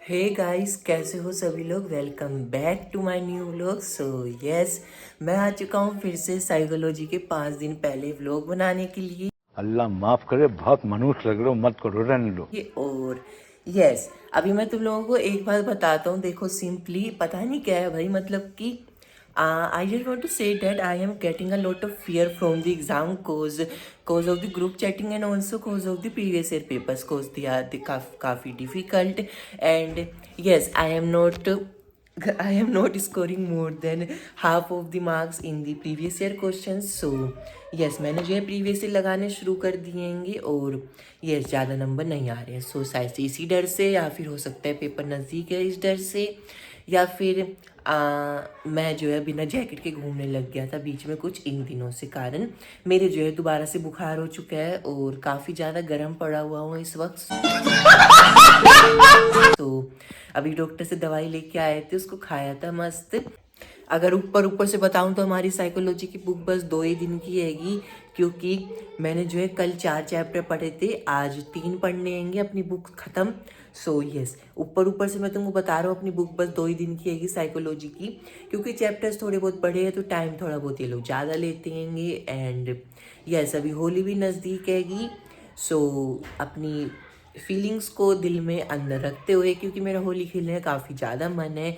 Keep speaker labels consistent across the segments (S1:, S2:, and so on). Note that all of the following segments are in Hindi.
S1: हे गाइस, कैसे हो सभी लोग। Welcome back to my new vlog. So yes, मैं आ चुका हूँ फिर से साइकोलॉजी के 5 दिन पहले व्लॉग बनाने के लिए।
S2: अल्लाह माफ करे, बहुत मनुष्य लग रहे हो, मत करो, रहने दो।
S1: और यस, अभी मैं तुम लोगों को एक बात बताता हूँ। देखो, सिंपली पता नहीं क्या है भाई, मतलब कि I just want to say that I am getting a lot of fear from the exam cause of the group chatting and also cause of the previous year papers cause they are the काफ़ी difficult and yes I am not scoring more than half of the marks in the previous year questions. So yes, मैंने जो है प्रीवियस ईयर लगाने शुरू कर दिएंगे और यस ज़्यादा नंबर नहीं आ रहे हैं। सो शायद से इसी डर से, या फिर हो सकता है पेपर नज़दीक है इस डर से, या फिर मैं जो है बिना जैकेट के घूमने लग गया था बीच में कुछ इन दिनों से कारण मेरे जो है दोबारा से बुखार हो चुका है और काफ़ी ज़्यादा गर्म पड़ा हुआ हूँ इस वक्त। तो अभी डॉक्टर से दवाई लेके आए थे, उसको खाया था मस्त। अगर ऊपर ऊपर से बताऊं तो हमारी साइकोलॉजी की बुक बस 2 ही दिन की हैगी, क्योंकि मैंने जो है कल 4 चैप्टर पढ़े थे, आज 3 पढ़ने आएंगे, अपनी बुक ख़त्म। सो यस, ऊपर ऊपर से मैं तुमको बता रहा हूँ अपनी बुक बस 2 ही दिन की हैगी साइकोलॉजी की, क्योंकि चैप्टर्स थोड़े बहुत पढ़े हैं तो टाइम थोड़ा बहुत ये लोग ज़्यादा लेते हैंगे। एंड यस, अभी होली भी नज़दीक हैगी। सो अपनी फीलिंग्स को दिल में अंदर रखते हुए, क्योंकि मेरा होली खेलने का काफ़ी ज़्यादा मन है,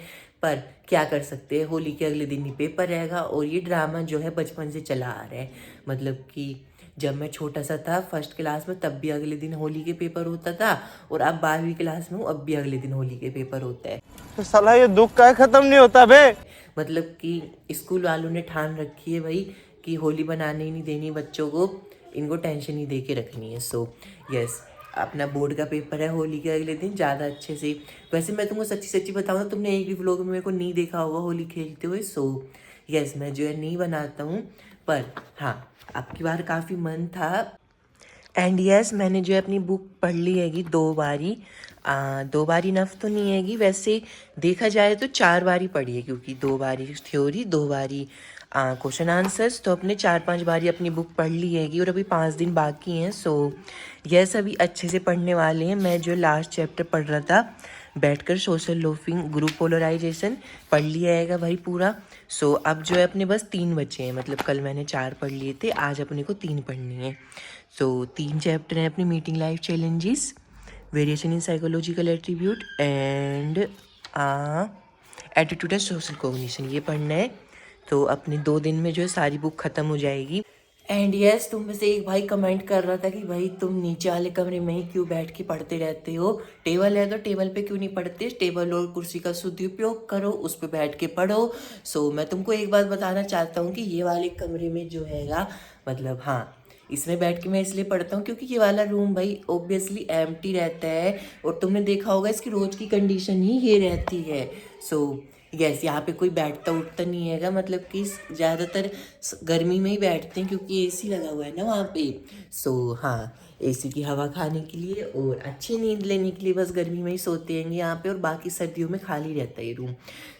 S1: पर क्या कर सकते हैं, होली के अगले दिन ही पेपर रहेगा। और ये ड्रामा जो है बचपन से चला आ रहा है, मतलब कि जब मैं छोटा सा था फर्स्ट क्लास में तब भी अगले दिन होली के पेपर होता था, और अब 12वीं क्लास में हूँ अब भी अगले दिन होली के पेपर होता है।
S3: तो साला ये दुख का खत्म नहीं होता बे।
S1: मतलब कि स्कूल वालों ने ठान रखी है भाई कि होली बनाने ही नहीं देनी बच्चों को, इनको टेंशन ही दे के रखनी है। सो यस, अपना बोर्ड का पेपर है होली के अगले दिन, ज़्यादा अच्छे से। वैसे मैं तुमको सच्ची सच्ची बताऊँ ना, तुमने एक भी व्लॉग में मेरे को नहीं देखा होगा होली खेलते हुए। सो यस, मैं जो है नहीं बनाता हूँ, पर हाँ अब की बार काफ़ी मन था। एंड यस, मैंने जो है अपनी बुक पढ़ ली हैगी 2 बारी। 2 बारी नफ तो नहीं हैगी, वैसे देखा जाए तो 4 बारी पढ़ी है, क्योंकि 2 बारी थ्योरी, 2 बारी क्वेश्चन आंसर्स, तो अपने 4-5 बारी अपनी बुक पढ़ ली हैगी और अभी 5 दिन बाकी हैं। सो यस, अभी अच्छे से पढ़ने वाले हैं। मैं जो लास्ट चैप्टर पढ़ रहा था बैठकर, सोशल लोफिंग ग्रुप पोलराइजेशन, पढ़ लिया हैगा भाई पूरा। सो अब जो है अपने बस 3 बचे हैं, मतलब कल मैंने 4 पढ़ लिए थे, आज अपने को 3 पढ़नी है। सो 3 चैप्टर हैं अपनी meeting life challenges, variation in psychological attribute and attitude and social cognition, ये पढ़ना है। तो अपने 2 दिन में जो है सारी बुक ख़त्म हो जाएगी। एंड यस, तुम में से एक भाई कमेंट कर रहा था कि भाई तुम नीचे वाले कमरे में ही क्यों बैठ के पढ़ते रहते हो, टेबल है तो टेबल पे क्यों नहीं पढ़ते, टेबल और कुर्सी का सदुपयोग करो, उस पर बैठ के पढ़ो। सो मैं तुमको एक बात बताना चाहता हूँ कि ये वाले कमरे में जो हैगा, मतलब हाँ इसमें बैठ के मैं इसलिए पढ़ता हूँ क्योंकि ये वाला रूम भाई ऑब्वियसली एम्प्टी रहता है, और तुमने देखा होगा इसकी रोज की कंडीशन ही ये रहती है। सो यस, यहाँ पे कोई बैठता उठता नहीं हैगा, मतलब कि ज़्यादातर गर्मी में ही बैठते हैं क्योंकि एसी लगा हुआ है ना वहाँ पे। सो हाँ, एसी की हवा खाने के लिए और अच्छी नींद लेने के लिए बस गर्मी में ही सोते हैं यहाँ पे, और बाकी सर्दियों में खाली रहता है ये रूम।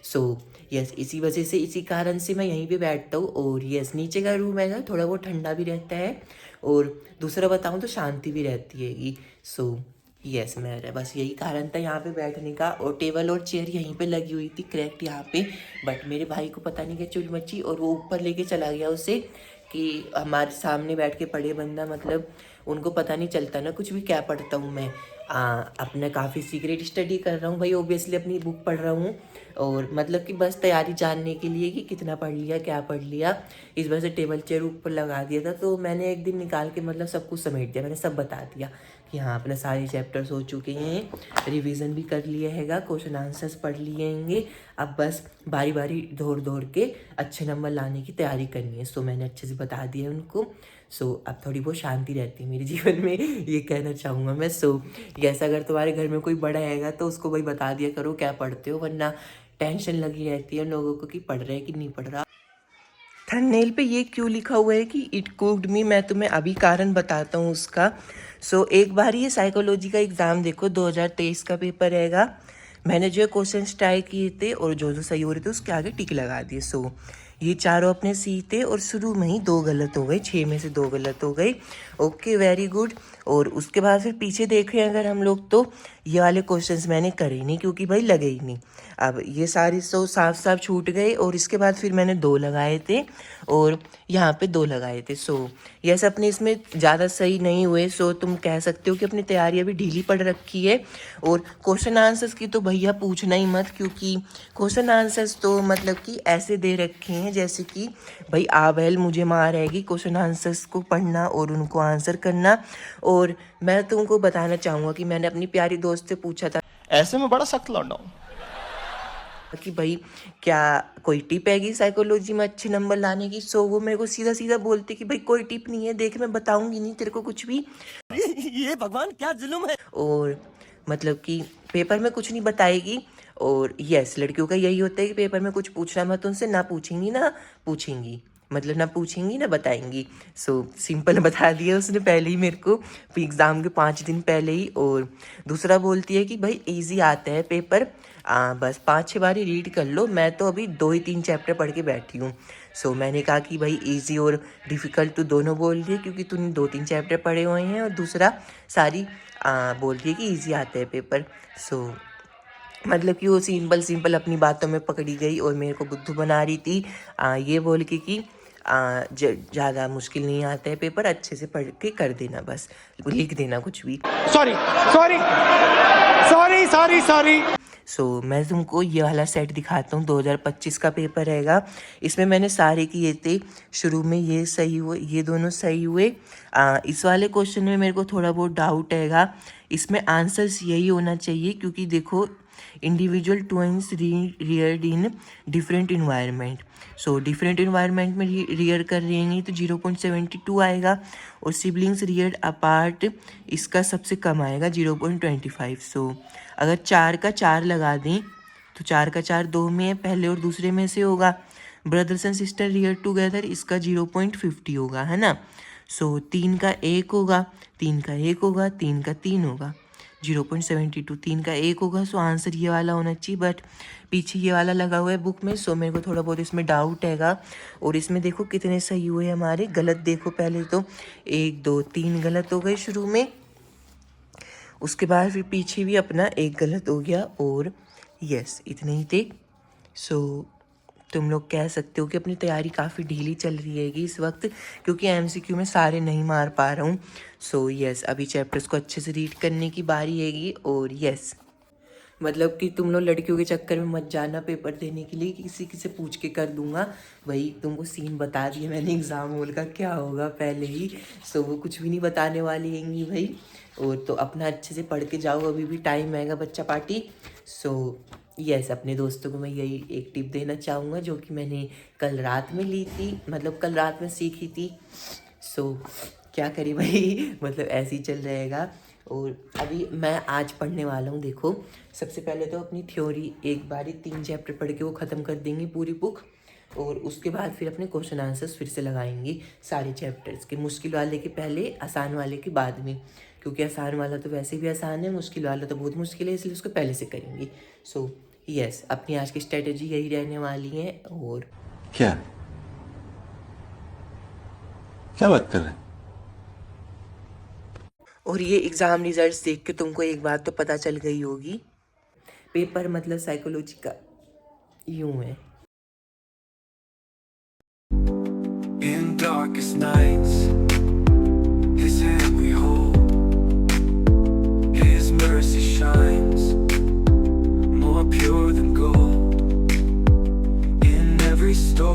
S1: सो यस, इसी वजह से, इसी कारण से मैं यहीं पे बैठता हूँ। और यस, नीचे का रूम है ना, थोड़ा बहुत ठंडा भी रहता है, और दूसरा बताऊँ तो शांति भी रहती हैगी। सो यस, मेरा बस यही कारण था यहाँ पे बैठने का, और टेबल और चेयर यहीं पे लगी हुई थी करेक्ट यहाँ पे, बट मेरे भाई को पता नहीं क्या चुल मची और वो ऊपर लेके चला गया उसे, कि हमारे सामने बैठ के पढ़े बंदा, मतलब उनको पता नहीं चलता ना कुछ भी क्या पढ़ता हूँ मैं। अपना काफ़ी सीक्रेट स्टडी कर रहा हूँ भाई, ओबियसली अपनी बुक पढ़ रहा हूँ, और मतलब कि बस तैयारी जानने के लिए कि कितना पढ़ लिया क्या पढ़ लिया। इस वजह से टेबल चेयर ऊपर लगा दिया था, तो मैंने एक दिन निकाल के मतलब सब कुछ समेट दिया, मैंने सब बता दिया कि हाँ अपने सारे चैप्टर्स हो चुके हैं, रिवीजन भी कर लिए हैगा, क्वेश्चन आंसर्स पढ़ लिए हैंगे, अब बस बारी बारी दौड़ दौड़ के अच्छे नंबर लाने की तैयारी करनी है। सो मैंने अच्छे से बता दिया उनको। सो अब थोड़ी बहुत शांति रहती है मेरे जीवन में, ये कहना चाहूँगा मैं। सो यस, अगर तुम्हारे घर में कोई बड़ा हैगा तो उसको भाई बता दिया करो क्या पढ़ते हो, वरना टेंशन लगी रहती है लोगों को कि पढ़ रहे हैं कि नहीं पढ़ रहा। थंबनेल पे ये क्यों लिखा हुआ है कि इट कुक्ड मी, मैं तुम्हें अभी कारण बताता हूँ उसका। सो एक बार ये साइकोलॉजी का एग्ज़ाम देखो, 2023 का पेपर रहेगा। मैंने जो क्वेश्चन ट्राई किए थे और जो जो सही हो रहे थे उसके आगे टिक लगा दिए। सो ये चारों अपने सी थे और शुरू में ही 2 गलत हो गए, 6 में से 2 गलत हो गए। Okay, very good. और उसके बाद फिर पीछे देखें अगर हम लोग तो ये वाले क्वेश्चंस मैंने करे ही नहीं क्योंकि भाई लगे ही नहीं। अब ये सारे सो साफ साफ छूट गए और इसके बाद फिर मैंने 2 लगाए थे और यहाँ पे 2 लगाए थे। सो यस अपने इसमें ज़्यादा सही नहीं हुए। सो तुम कह सकते हो कि अपनी तैयारी अभी ढीली पड़ रखी है। और क्वेश्चन आंसर्स की तो भैया पूछना ही मत, क्योंकि क्वेश्चन आंसर्स तो मतलब कि ऐसे दे रखे हैं जैसे कि भाई आ बहल मुझे मार आएगी क्वेश्चन आंसर्स को पढ़ना और उनको आंसर करना। और मैं तुमको बताना चाहूँगा कि मैंने अपनी प्यारी दोस्त से पूछा था
S3: ऐसे में बड़ा सख्त लौंडा हूँ
S1: कि भाई क्या कोई टिप हैगी साइकोलॉजी में अच्छे नंबर लाने की। सो वो मेरे को सीधा सीधा बोलते कि भाई कोई टिप नहीं है, देख मैं बताऊंगी नहीं तेरे को कुछ भी। ये भगवान क्या जुल्म है। और मतलब कि पेपर में कुछ नहीं बताएगी। और यस लड़कियों का यही होता है कि पेपर में कुछ पूछना मत उनसे, ना पूछेंगी ना पूछेंगी, मतलब ना पूछेंगी ना बताएंगी। सो सिंपल बता दिया उसने पहले ही मेरे को एग्ज़ाम के 5 दिन पहले ही। और दूसरा बोलती है कि भाई इजी आता है पेपर, बस 5-6 बार ही रीड कर लो। मैं तो अभी 2 ही 3 चैप्टर पढ़ के बैठी हूँ। सो मैंने कहा कि भाई इजी और डिफ़िकल्ट तो दोनों बोल रही है क्योंकि तूने 2-3 चैप्टर पढ़े हुए हैं, और दूसरा सारी बोल रही है कि ईजी आता है पेपर। सो मतलब कि वो सिंपल अपनी बातों में पकड़ी गई और मेरे को बुद्धू बना रही थी ये बोल के कि ज़्यादा मुश्किल नहीं आता है पेपर, अच्छे से पढ़ के कर देना, बस लिख देना कुछ भी।
S3: Sorry sorry sorry sorry sorry.
S1: So मैं तुमको ये वाला सेट दिखाता हूँ, 2025 का पेपर रहेगा। इसमें मैंने सारे किए थे, शुरू में ये सही हुए, ये दोनों सही हुए। इस वाले क्वेश्चन में मेरे को थोड़ा बहुत डाउट हैगा, इसमें आंसर्स यही होना चाहिए क्योंकि देखो individual twins Rudyard in different environment. So different environment में रियर कर रहेंगे तो 0.72 आएगा, और सिबलिंग्स रियर्ड अपार्ट इसका सबसे कम आएगा 0.25। सो अगर 4 का 4 लगा दें तो 4 का 4 2 में है, पहले और दूसरे में से होगा। Brothers and sister rear together इसका 0.50 होगा, है ना। सो 3 का 1 होगा, 3 का 1 होगा, 3 का 3 होगा, 0.72, 3 का 1 होगा। सो आंसर ये वाला होना चाहिए, बट पीछे ये वाला लगा हुआ है बुक में। सो मेरे को थोड़ा बहुत इसमें डाउट हैगा। और इसमें देखो कितने सही हुए हमारे, गलत देखो पहले तो 1 2 3 गलत हो गए शुरू में, उसके बाद फिर पीछे भी अपना 1 गलत हो गया, और यस इतने ही थे। सो तुम लोग कह सकते हो कि अपनी तैयारी काफ़ी ढीली चल रही हैगी इस वक्त, क्योंकि एमसीक्यू में सारे नहीं मार पा रहा हूँ। सो यस अभी चैप्टर्स को अच्छे से रीड करने की बारी हैगी। और यस मतलब कि तुम लोग लड़कियों के चक्कर में मत जाना पेपर देने के लिए, किसी से पूछ के कर दूंगा। भाई तुमको सीन बता दिया मैंने एग्ज़ाम हॉल का क्या होगा पहले ही। सो वो कुछ भी नहीं बताने वाली हैंगी भाई। और तो अपना अच्छे से पढ़ के जाओ, अभी भी टाइम आएगा बच्चा पार्टी। सो यस अपने दोस्तों को मैं यही एक टिप देना चाहूँगा जो कि मैंने कल रात में ली थी, मतलब कल रात में सीखी थी। सो क्या करी भाई मतलब ऐसे ही चल रहेगा। और अभी मैं आज पढ़ने वाला हूँ। देखो सबसे पहले तो अपनी थ्योरी एक बार ही 3 चैप्टर पढ़ के वो ख़त्म कर देंगे पूरी बुक, और उसके बाद फिर अपने क्वेश्चन आंसर्स फिर से लगाएंगे सारे चैप्टर्स के, मुश्किल वाले के पहले, आसान वाले के बाद में, क्योंकि आसान वाला तो वैसे भी आसान है, मुश्किल वाला तो बहुत मुश्किल है, इसलिए उसको पहले से करेंगे। सो यस अपनी आज की स्ट्रेटेजी यही रहने वाली है। और
S4: क्या क्या बात कर रहे हैं?
S1: और ये एग्ज़ाम रिजल्ट्स देख के तुमको एक बात तो पता चल गई होगी, पेपर मतलब साइकोलॉजी का यूं है।
S5: In darkest nights, His hand we hold, His mercy shines more pure than gold in every storm.